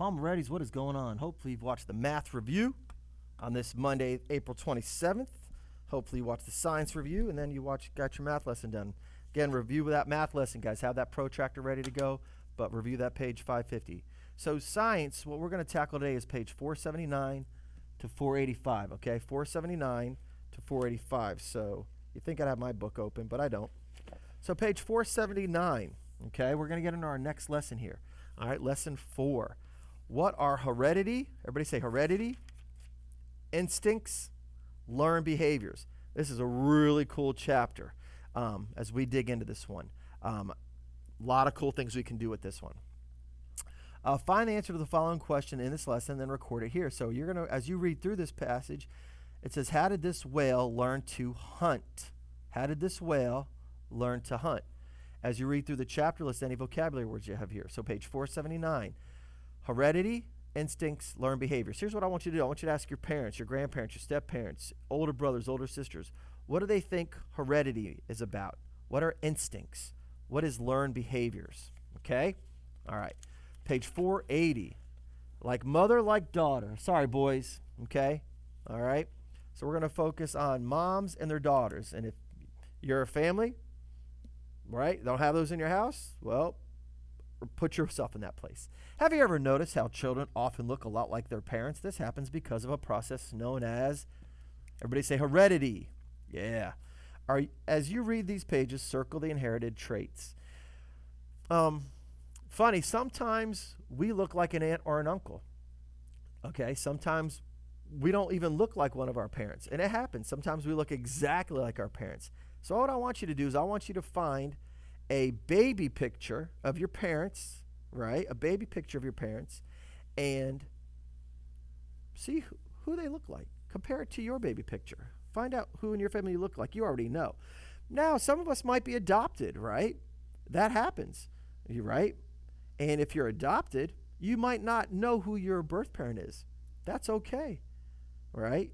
Palmeretti's, what is going on? Hopefully you've watched the math review on this Monday, April 27th. Hopefully you watched the science review, and then got your math lesson done. Again, review that math lesson, guys. Have that protractor ready to go, but review that page 550. So science, what we're going to tackle today is page 479 to 485, okay? 479 to 485. So you think I'd have my book open, but I don't. So page 479, okay? We're going to get into our next lesson here. All right, lesson 4. What are heredity? Everybody say heredity, instincts, learned behaviors. This is a really cool chapter as we dig into this one. A lot of cool things we can do with this one. Find the answer to the following question in this lesson, then record it here. So you're going to, as you read through this passage, it says, how did this whale learn to hunt? How did this whale learn to hunt? As you read through the chapter, list any vocabulary words you have here. So page 479, heredity, instincts, learned behaviors. Here's what I want you to do. I want you to ask your parents, your grandparents, your step-parents, older brothers, older sisters, what do they think heredity is about? What are instincts? What is learned behaviors? Okay? All right. Page 480, like mother, like daughter. Sorry, boys. Okay? All right? So we're going to focus on moms and their daughters. And if you're a family, right, don't have those in your house, well, put yourself in that place. Have you ever noticed how children often look a lot like their parents? This happens because of a process known as, everybody say heredity. Yeah. As you read these pages, circle the inherited traits. Funny, sometimes we look like an aunt or an uncle. Okay, sometimes we don't even look like one of our parents. And it happens. Sometimes we look exactly like our parents. So what I want you to do is I want you to find a baby picture of your parents, right? A baby picture of your parents, and see who they look like. Compare it to your baby picture. Find out who in your family you look like. You already know. Now, some of us might be adopted, right? That happens, right? And if you're adopted, you might not know who your birth parent is. That's okay, right?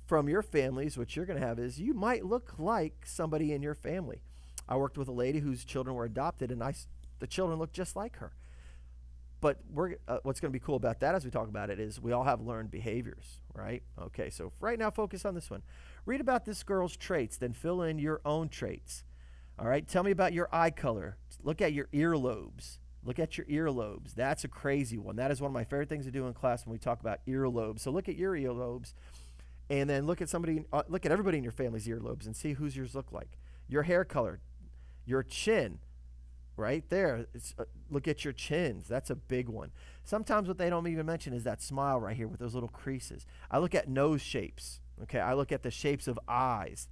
From your families, what you're going to have is you might look like somebody in your family. I worked with a lady whose children were adopted, and the children looked just like her. But what's going to be cool about that as we talk about it is we all have learned behaviors, right? Okay, so right now focus on this one. Read about this girl's traits, then fill in your own traits. All right, tell me about your eye color. Look at your earlobes. Look at your earlobes. That's a crazy one. That is one of my favorite things to do in class when we talk about earlobes. So look at your earlobes, and then look at everybody in your family's earlobes and see whose yours look like. Your hair color, your chin, right there. Look at your chins. That's a big one. Sometimes what they don't even mention is that smile right here with those little creases. I look at nose shapes. Okay, I look at the shapes of eyes.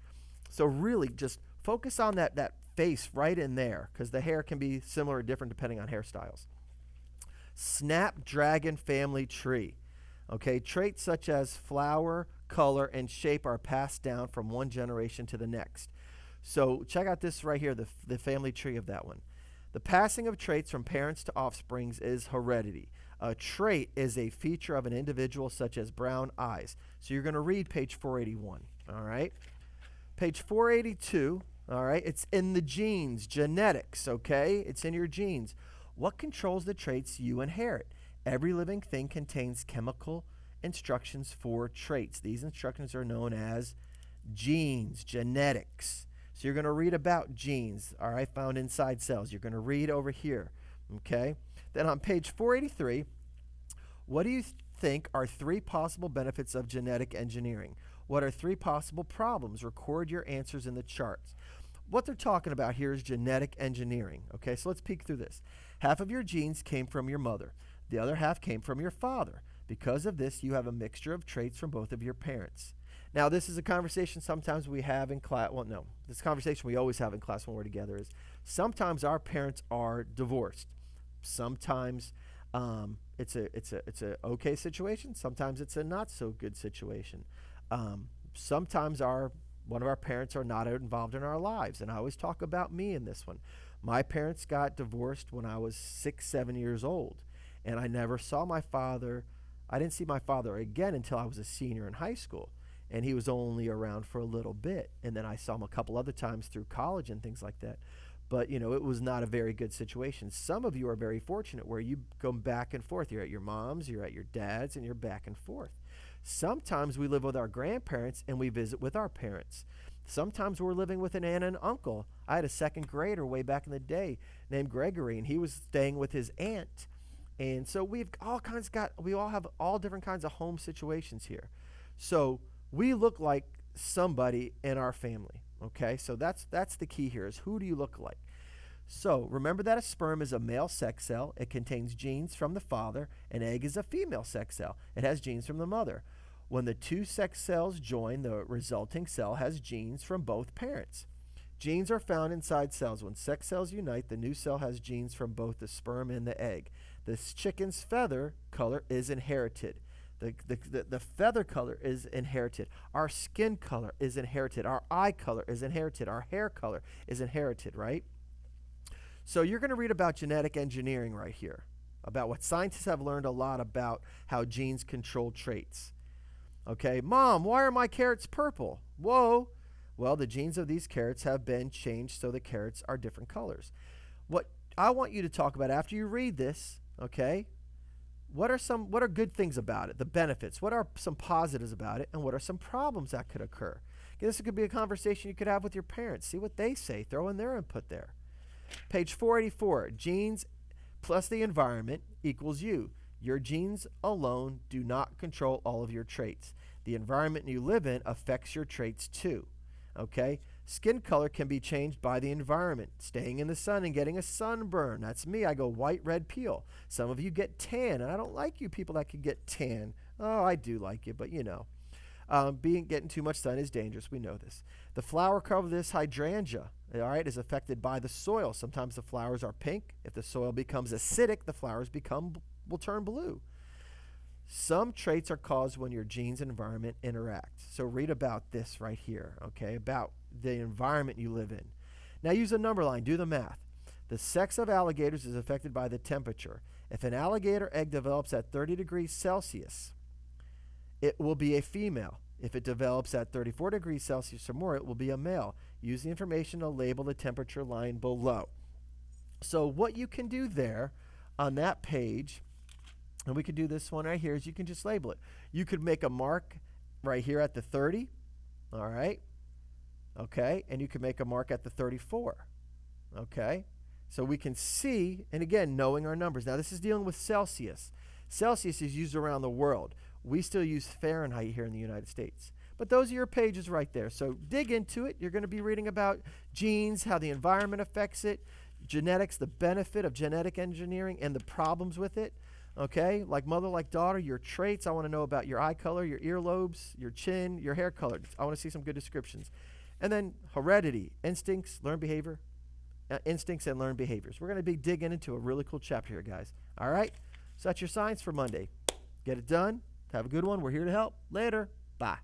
So really just focus on that face right in there, because the hair can be similar or different depending on hairstyles. Snapdragon family tree. Okay, traits such as flower, color, and shape are passed down from one generation to the next. So check out this right here, the family tree of that one. The passing of traits from parents to offsprings is heredity. A trait is a feature of an individual such as brown eyes. So you're going to read page 481, all right? Page 482, all right, it's in the genes, genetics, okay? It's in your genes. What controls the traits you inherit? Every living thing contains chemical instructions for traits. These instructions are known as genes, genetics. So you're going to read about genes, all right, found inside cells. You're going to read over here, okay? Then on page 483, what do you think are 3 possible benefits of genetic engineering? What are 3 possible problems? Record your answers in the charts. What they're talking about here is genetic engineering, okay? So let's peek through this. Half of your genes came from your mother. The other half came from your father. Because of this, you have a mixture of traits from both of your parents. Now, this is a conversation sometimes we have in class. Well, no, this conversation we always have in class when we're together is sometimes our parents are divorced. Sometimes it's a okay situation. Sometimes it's a not so good situation. Sometimes one of our parents are not involved in our lives, and I always talk about me in this one. My parents got divorced when I was 6, 7 years old, and I never saw my father. I didn't see my father again until I was a senior in high school. And he was only around for a little bit. And then I saw him a couple other times through college and things like that. But, it was not a very good situation. Some of you are very fortunate where you go back and forth. You're at your mom's, you're at your dad's, and you're back and forth. Sometimes we live with our grandparents and we visit with our parents. Sometimes we're living with an aunt and uncle. I had a second grader way back in the day named Gregory, and he was staying with his aunt. And so we all have all different kinds of home situations here. So we look like somebody in our family. Okay, so that's the key here is who do you look like? So remember that a sperm is a male sex cell. It contains genes from the father. An egg is a female sex cell. It has genes from the mother. When the two sex cells join, the resulting cell has genes from both parents. Genes are found inside cells. When sex cells unite, the new cell has genes from both the sperm and the egg. This chicken's feather color is inherited. The feather color is inherited. Our skin color is inherited. Our eye color is inherited. Our hair color is inherited, right? So you're going to read about genetic engineering right here, about what scientists have learned a lot about how genes control traits. Okay, Mom, why are my carrots purple? Whoa. Well, the genes of these carrots have been changed so the carrots are different colors. What I want you to talk about after you read this, okay, what are good things about it, the benefits? What are some positives about it, and what are some problems that could occur? Okay, this could be a conversation you could have with your parents. See what they say. Throw in their input there. Page 484, genes plus the environment equals you. Your genes alone do not control all of your traits. The environment you live in affects your traits too. Okay? Skin color can be changed by the environment. Staying in the sun and getting a sunburn. That's me. I go white, red, peel. Some of you get tan, and I don't like you people that can get tan. Oh, I do like you, but getting too much sun is dangerous. We know this. The flower cover of this hydrangea, all right, is affected by the soil. Sometimes the flowers are pink. If the soil becomes acidic, the flowers will turn blue. Some traits are caused when your genes and environment interact. So read about this right here, okay, about the environment you live in. Now use a number line. Do the math. The sex of alligators is affected by the temperature. If an alligator egg develops at 30 degrees Celsius, it will be a female. If it develops at 34 degrees Celsius or more, it will be a male. Use the information to label the temperature line below. So what you can do there on that page, and we could do this one right here, is you can just label it. You could make a mark right here at the 30, all right? Okay, and you can make a mark at the 34, okay? So we can see, and again, knowing our numbers. Now this is dealing with Celsius. Celsius is used around the world. We still use Fahrenheit here in the United States. But those are your pages right there. So dig into it. You're going to be reading about genes, how the environment affects it, genetics, the benefit of genetic engineering, and the problems with it. Okay, like mother, like daughter, your traits. I want to know about your eye color, your earlobes, your chin, your hair color. I want to see some good descriptions. And then heredity, instincts, learned behavior, instincts and learned behaviors. We're going to be digging into a really cool chapter here, guys. All right, so that's your science for Monday. Get it done. Have a good one. We're here to help. Later. Bye.